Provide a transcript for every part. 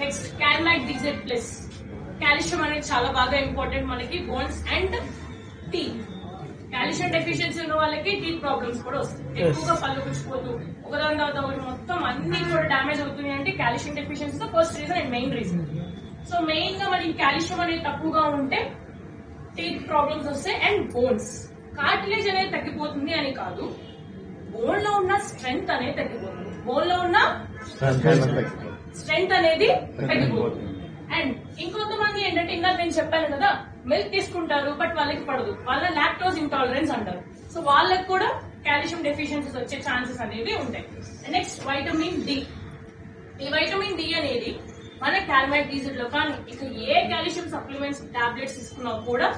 Next క్యాల్మాక్ DZ plus. Calcium అనేది చాలా బాగా ఇంపార్టెంట్ మనకి bones and teeth. Calcium deficiency ఉన్న వాళ్ళకి టీత్ ప్రాబ్లమ్స్ కూడా వస్తాయి. ఎక్కువగా పళ్ళు పుచ్చిపోతూ ఒకదాని తర్వాత ఒకటి మొత్తం అన్ని కూడా డామేజ్ అవుతుంది అంటే calcium deficiency first reason and main reason. So main గా మనకి కాల్షియం అనేది తక్కువగా ఉంటే టీత్ ప్రాబ్లమ్స్ వస్తాయి అండ్ బోన్స్. కార్టిలేజ్ అనేది తగ్గిపోతుంది అని కాదు, బోన్ లో ఉన్న స్ట్రెంగ్త్ అనేది తగ్గిపోతుంది. బోన్ లో ఉన్న స్ట్రెంగ్త్ అనేది తగ్గిపోతుంది. అండ్ ఇంకొంతమంది ఏంటంటే ఇంకా నేను చెప్పాను కదా, మిల్క్ తీసుకుంటారు బట్ వాళ్ళకి పడదు, వాళ్ళ లాక్టోజ్ ఇంటాలరెన్స్ అంటారు. సో వాళ్ళకి కూడా కాల్షియం డెఫిషియన్సీస్ వచ్చే ఛాన్సెస్ అనేవి ఉంటాయి. Next vitamin D. ఈ వైటమిన్ డి అనేది మన క్యాల్మాక్ డిజీజ్ లో కానీ ఇక ఏ కాల్షియం సప్లిమెంట్స్ టాబ్లెట్స్ తీసుకున్నా కూడా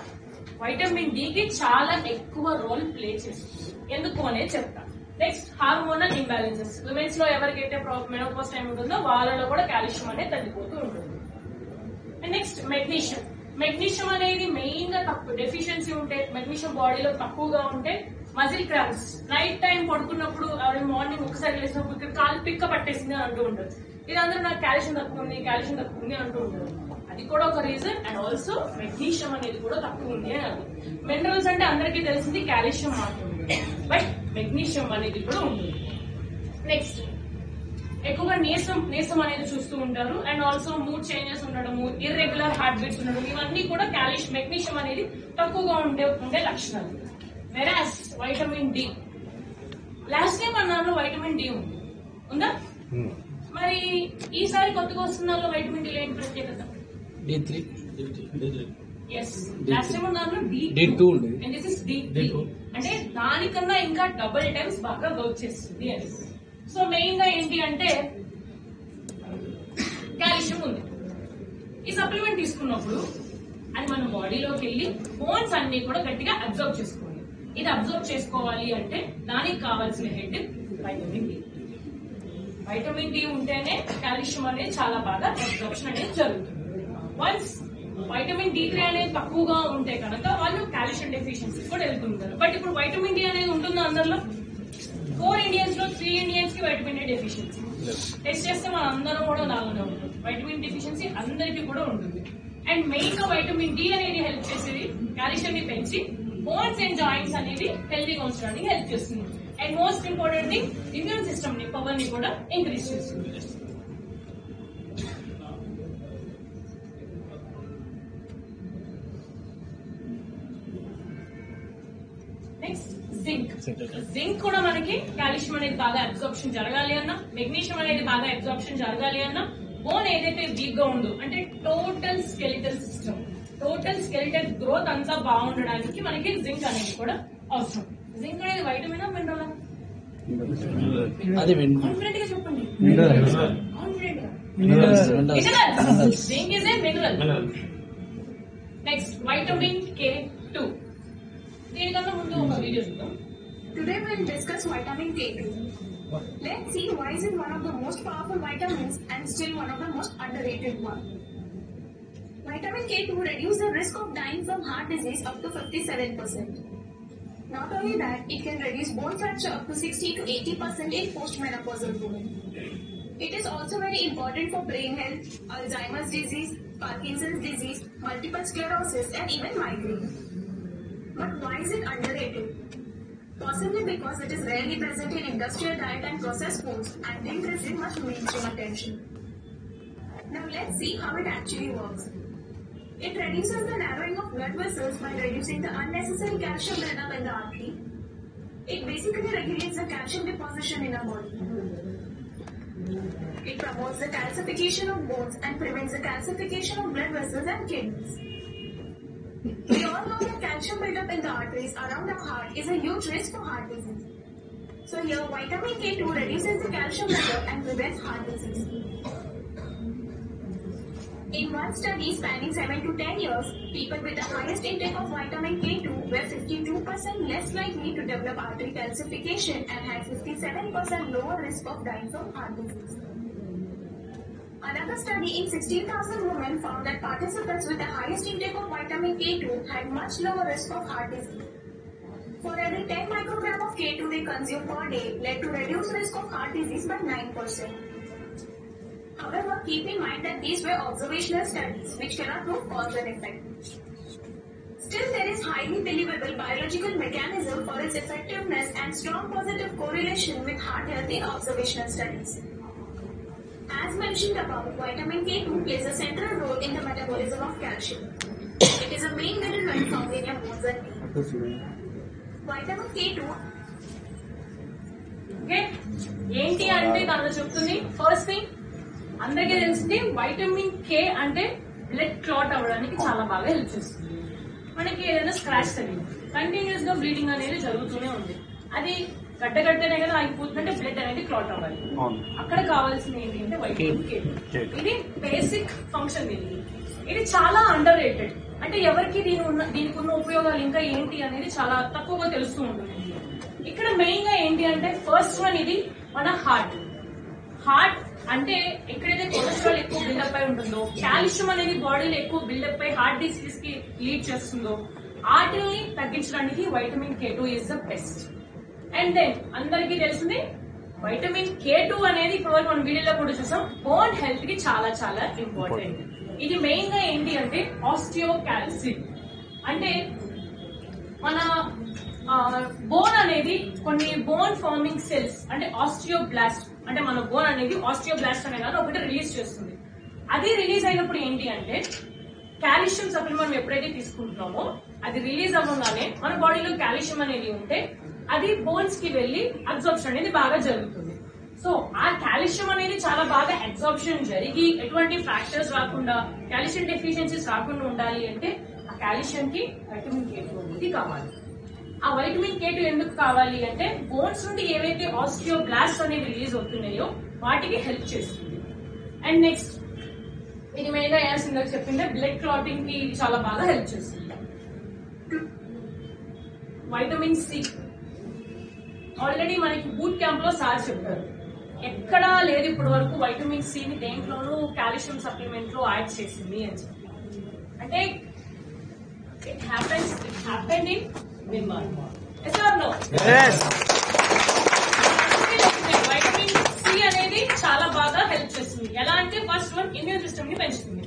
వైటమిన్ డి కి చాలా ఎక్కువ రోల్ ప్లే చేస్తుంది. ఎందుకు అనేది చెప్తా. Next hormonal imbalances. విమెన్స్ లో ఎవరికైతే మెనోపాజ్ టైం ఉంటుందో వాళ్ళలో కూడా కాల్షియం అనేది తగ్గిపోతూ ఉంటుంది. And next magnesium. మెగ్నీషియం అనేది మెయిన్ గా తక్కువ డెఫిషియన్సీ ఉంటే, మెగ్నీషియం బాడీలో తక్కువగా ఉంటే మజిల్ క్రాంప్స్, నైట్ టైం పడుకున్నప్పుడు మార్నింగ్ ఒకసారి లేసినప్పుడు ఇక్కడ కాలు పిక్క పట్టేసింది అని అంటూ ఉంటారు. ఇది అందరూ నాకు కాల్షియం తక్కువ ఉంది అంటూ ఉంటారు. అది కూడా ఒక రీజన్. అండ్ ఆల్సో మెగ్నీషియం అనేది కూడా తక్కువ ఉంది అని అర్థం. మినరల్స్ అంటే అందరికీ తెలిసింది కాల్షియం మాత్రమే, బట్ మెగ్నీషియం అనేది కూడా ఉంటుంది. నెక్స్ట్ ఎక్కువగా నీరసం అనేది చూస్తూ ఉంటారు. అండ్ ఆల్సో మూడ్ చేంజెస్ ఉండడము, ఇర్రెగ్యులర్ హార్ట్ బీట్స్ ఉండడం, ఇవన్నీ కూడా మెగ్నీషియం అనేది తక్కువగా ఉండే లక్షణాలు. వెరాస్ వైటమిన్ డి, లాస్ట్ టైం అన్నాను వైటమిన్ డి ఉందా? మరి ఈసారి కొత్తగా వస్తున్న వైటమిన్ డి ఏంటి ప్రత్యేకత? ఎస్, లాస్ట్ టైం అన్నాను D2 and this is D3. అంటే దానికన్నా ఇంకా డబుల్ టైమ్స్ బాగా వర్క్ చేస్తుంది అని. సో మెయిన్ గా ఏంటి అంటే కాల్షియం ఉంది. ఈ సప్లిమెంట్ తీసుకున్నప్పుడు అది మన బాడీలోకి వెళ్ళి బోన్స్ అన్ని కూడా గట్టిగా అబ్జర్వ్ చేసుకోవాలి. ఇది అబ్జర్వ్ చేసుకోవాలి అంటే దానికి కావాల్సిన హెడ్ వైటమిన్ డి. వైటమిన్ డి ఉంటేనే కాల్షియం అనేది చాలా బాగా అబ్జర్ప్షన్ అనేది జరుగుతుంది. వన్స్ వైటమిన్ D3 అనేది తక్కువగా ఉంటే కనుక వాళ్ళు కాల్షియం డెఫిషియన్సీ కూడా వెళ్తుంటారు. బట్ ఇప్పుడు వైటమిన్ డి అనేది ఉంటుందో అందరిలో? 4 ఇండియన్స్ లో 3 ఇండియన్స్ కి వైటమిన్ డి డెఫిషియన్సీ. టెస్ట్ చేస్తే మన అందరం కూడా నాలుగునే ఉంటుంది. వైటమిన్ డెఫిషియన్సీ అందరికీ కూడా ఉంటుంది. అండ్ మెయిన్ గా వైటమిన్ డి అనేది హెల్ప్ చేసేది కాల్షియం ని పెంచి బోన్స్ అండ్ జాయింట్స్ అనేది హెల్తీగా ఉంచడానికి హెల్ప్ చేస్తుంది. And most important thing immune system ని, పవర్ ని కూడా ఇంక్రీజ్ చేస్తుంది. నెక్స్ట్ జింక్ కూడా మనకి కాల్షియం అనేది బాగా అబ్జార్ప్షన్ జరగాలి అన్నా, మెగ్నీషియం అనేది బాగా అబ్జార్ప్షన్ జరగాలి అన్నా, బోన్ ఏదైతే వీక్ గా ఉందో అంటే total skeletal system, total skeletal growth అంతా బాగుండడానికి మనకి జింక్ అనేది కూడా అవసరం. జింక్ అనేది వైటమినా మినరలా? కాన్ఫిడెంట్ గా చెప్పండి. Zinc is a mineral. Next vitamin K2. దీనికన్నా ముందు ఒక వీడియో చూద్దాం. Today we'll discuss vitamin K2. Let's see why is it one of the most powerful vitamins and still one of the most underrated one. Vitamin K2 reduces the risk of dying from heart disease up to 57%. Not only that, it can reduce bone fracture up to 60 to 80% in postmenopausal women. It is also very important for brain health, Alzheimer's disease, Parkinson's disease, multiple sclerosis and even migraine. But why is it underrated? Possibly because it is rarely present in industrial diet and processed foods and didn't receive much mainstream attention. Now let's see how it actually works. It reduces the narrowing of blood vessels by reducing the unnecessary calcium buildup in the artery. It basically regulates the calcium deposition in our body. It promotes the calcification of bones and prevents the calcification of blood vessels and kidneys. We all know that calcium buildup in the arteries around our heart is a huge risk for heart disease. So here vitamin K2 reduces the calcium buildup and prevents heart disease. In one study spanning 7 to 10 years, people with the highest intake of vitamin K2 were 52% less likely to develop artery calcification and had 57% lower risk of dying from heart disease. Another study in 16,000 women found that participants with the highest intake of vitamin K2 had much lower risk of heart disease. For every 10 microgram of K2 they consume per day led to reduced risk of heart disease by 9%. However, keep in mind that these were observational studies which cannot prove cause and effect. Still, there is highly believable biological mechanism for its effectiveness and strong positive correlation with heart health in observational studies. As mentioned above, vitamin K2 plays a central role in the metabolism of calcium. It is a main mineral found in your bones and teeth. Vitamin K2 okay, ఏంటి అంటే దాంట్లో చెప్తుంది. First thing అందరికీ తెలిసింది, vitamin K అంటే blood clot అవ్వడానికి చాలా బాగా హెల్ప్ చేస్తుంది. మనకి ఏదైనా స్క్రాచ్ తగిలింది, కంటిన్యూస్ గా బ్లీడింగ్ అనేది జరుగుతూనే ఉంది, అది గడ్డగడ్డనే కదా ఆగిపోతుందంటే బ్లడ్ అనేది క్లాట్ అవ్వాలి. అక్కడ కావాల్సింది ఏంటి అంటే వైటమిన్ కే. ఇది బేసిక్ ఫంక్షన్. ఇది చాలా అండర్ రేటెడ్. అంటే ఎవరికి దీనికి ఉన్న ఉపయోగాలు ఇంకా ఏంటి అనేది చాలా తక్కువగా తెలుస్తూ ఉంటుంది. ఇక్కడ మెయిన్ గా ఏంటి అంటే ఫస్ట్ వన్, ఇది మన హార్ట్. అంటే ఎక్కడైతే కొలెస్ట్రాల్ ఎక్కువ బిల్డప్ అయి ఉంటుందో, కాల్షియం అనేది బాడీలో ఎక్కువ బిల్డప్ అయి హార్ట్ డిసీజ్ కి లీడ్ చేస్తుందో, వాటిని తగ్గించడానికి vitamin K2 is the best. And then అందరికీ తెలిసింది వైటమిన్ K2 అనేది ఇప్పటివరకు మనం వీడియోలో కూడా చూసాం, బోన్ హెల్త్ కి చాలా చాలా ఇంపార్టెంట్. ఇది మెయిన్ గా ఏంటి అంటే ఆస్టియోకాల్సిన్. అంటే మన బోన్ అనేది కొన్ని బోన్ ఫార్మింగ్ సెల్స్ అంటే ఆస్టియోబ్లాస్ట్, అంటే మన బోన్ అనేది ఆస్టియోబ్లాస్ట్ అనే దాన్ని ఒకటి రిలీజ్ చేస్తుంది. అది రిలీజ్ అయినప్పుడు ఏంటి అంటే కాల్షియం సప్లిమెంట్ మనం ఎప్పుడైతే తీసుకుంటున్నామో అది రిలీజ్ అవ్వగానే మన బాడీలో కాల్షియం అనేది ఉంటే అది బోన్స్ కి వెళ్లి అబ్జార్ప్షన్ అనేది బాగా జరుగుతుంది. సో ఆ కాల్షియం అనేది చాలా బాగా అబ్జార్ప్షన్ జరిగి ఎటువంటి ఫ్రాక్చర్స్ రాకుండా, కాల్షియం డెఫిషియన్సీస్ రాకుండా ఉండాలి అంటే ఆ కాల్షియం కి వైటమిన్ K2 అనేది కావాలి. ఆ వైటమిన్ K2 ఎందుకు కావాలి అంటే బోన్స్ నుండి ఏవైతే ఆస్టియోబ్లాస్ట్ అనేవి రిలీజ్ అవుతున్నాయో వాటికి హెల్ప్ చేస్తుంది. అండ్ నెక్స్ట్, ఇది మెయిన్ గా ఏసిందో చెప్పిందే బ్లడ్ క్లాటింగ్ కి ఇది చాలా బాగా హెల్ప్ చేస్తుంది. వైటమిన్ సి ఆల్రెడీ మనకి బూట్ క్యాంప్ లో సార్ చెప్పారు, ఎక్కడా లేదు ఇప్పటి వరకు వైటమిన్ సి ని దేంట్లోనూ కాల్షియం సప్లిమెంట్ లో యాడ్ చేసింది అని చెప్పి. అంటే it happen in Vinmar. Yes or no? Yes. Vitamin C అనేది చాలా బాగా హెల్ప్ చేస్తుంది. ఎలా అంటే ఫస్ట్ వన్, ఇమ్యూన్ సిస్టమ్ ని పెంచుతుంది,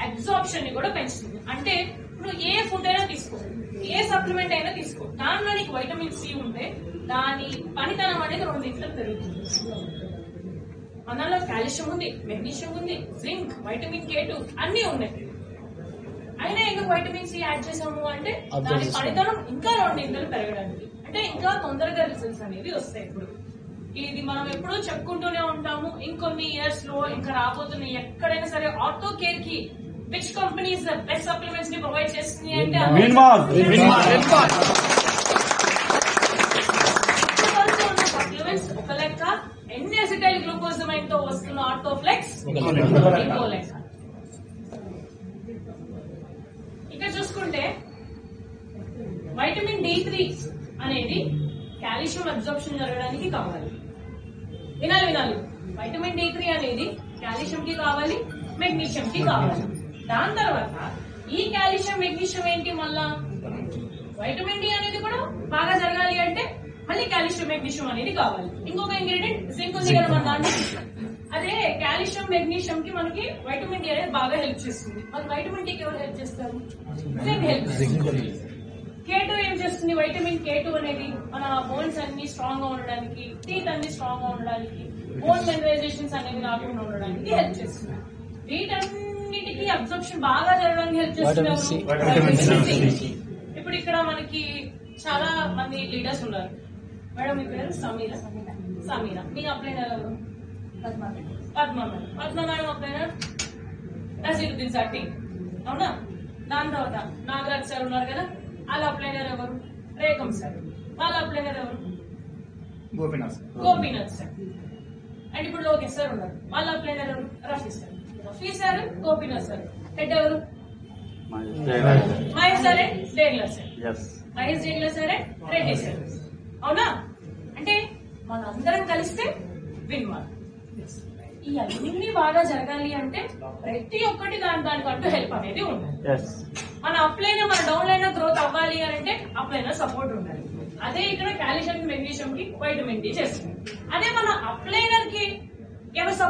అబ్జార్ప్షన్ ని కూడా పెంచుతుంది. అంటే నువ్వు ఏ ఫుడ్ అయినా తీసుకో, ఏ సప్లిమెంట్ అయినా తీసుకో, దానిలో నీకు వైటమిన్ సి ఉంటే దాని పనితనం అనేది 2 నిమిషాలు పెరుగుతుంది. మనలో కాల్షియం ఉంది, మెగ్నీషియం ఉంది, జింక్, వైటమిన్ K2 అన్ని ఉన్నాయి. అయినా ఎందుకు వైటమిన్ సి యాడ్ చేసాము అంటే దాని పనితనం ఇంకా 2 నిమిషాలు పెరగడానికి, అంటే ఇంకా తొందరగా రిజల్ట్స్ అనేవి వస్తాయి. ఇప్పుడు ఇది మనం ఎప్పుడూ చెప్పుకుంటూనే ఉంటాము, ఇంకొన్ని ఇయర్స్ లో ఇంకా రాబోతున్న ఎక్కడైనా సరే ఆర్థో కేర్ కి విచ్ కంపెనీస్ బెస్ట్ సప్లిమెంట్స్ ని ప్రొవైడ్ చేస్తుంది అంటే సప్లిమెంట్స్ ఒక లెక్క, ఎన్ఎసిటైల్ గ్లూకోజమైన్ తో వస్తున్న ఆర్థోఫ్లెక్స్ ఇంకో లెక్క. ఇక్కడ చూసుకుంటే వైటమిన్ D3 అనేది కాల్షియం అబ్జార్ప్షన్ జరగడానికి కావాలి. వినాలి, వైటమిన్ D3 అనేది కాల్షియం కి కావాలి, మెగ్నీషియం కి కావాలి. దాని తర్వాత ఈ కాల్షియం మెగ్నీషియం ఏంటి, మళ్ళా వైటమిన్ డి అనేది కూడా బాగా జరగాలి అంటే మళ్ళీ కాల్షియం మెగ్నీషియం అనేది కావాలి. ఇంకొక ఇంగ్రీడియంట్ జింక్ ఉంది కదా మన దాంట్లో, అదే కాల్షియం మెగ్నీషియం కి మనకి వైటమిన్ డి అనేది బాగా హెల్ప్ చేస్తుంది. మరి వైటమిన్ డి కి ఎవరు హెల్ప్ చేస్తారు? జింక్ హెల్ప్ చేస్తుంది. K2 ఏం చేస్తుంది? వైటమిన్ K2 అనేది మన బోన్స్ అన్ని స్ట్రాంగ్ గా ఉండడానికి, టీత్ అన్ని స్ట్రాంగ్ గా ఉండడానికి, బోన్ మినరలైజేషన్స్ అనేది రాకుండా ఉండడానికి హెల్ప్ చేస్తుంది. వీటన్నిటికీ అబ్జర్ప్షన్ బాగా జరగడానికి హెల్ప్ చేస్తుంది. ఇప్పుడు ఇక్కడ మనకి చాలా మంది లీడర్స్ ఉన్నారు. మేడం మీ పేరు సమీరా, మీ అప్లైనర్ ఎవరు? Padma madam upliner Nazeeruddin sir team, అవునా? దాని తర్వాత నాగరాజ్ సార్ ఉన్నారు కదా, వాళ్ళ అప్లైనర్ ఎవరు? రేఖం సార్. వాళ్ళ అప్లైనర్ ఎవరు? గోపీనాథ్ సార్. అండ్ ఇప్పుడు లోకేష్ సార్ ఉన్నారు, వాళ్ళ అప్లైనర్ ఎవరు? Rafi sir, Gopinath sir. Head ఎవరు? మహేష్ సార్ అండ్ డేగ్లర్ సార్. మహేష్ డేగ్లర్ సార్ అండ్ రెడ్డి సార్, అవునా? అంటే మనందరం కలిస్తే విన్మార్. ఈ అన్ని బాగా జరగాలి అంటే ప్రతి ఒక్కటి దానికంటూ హెల్ప్ అనేది ఉండాలి. మన అప్లైనర్ మన డౌన్ లైనర్ గ్రోత్ అవ్వాలి అని అంటే అప్లైనర్ సపోర్ట్ ఉండాలి. అదే ఇక్కడ కాల్షియం మెగ్నీషియం కి వైటమిన్ డి చేస్తుంది. అదే మన అప్లైనర్ కి ఎవరు సపోర్ట్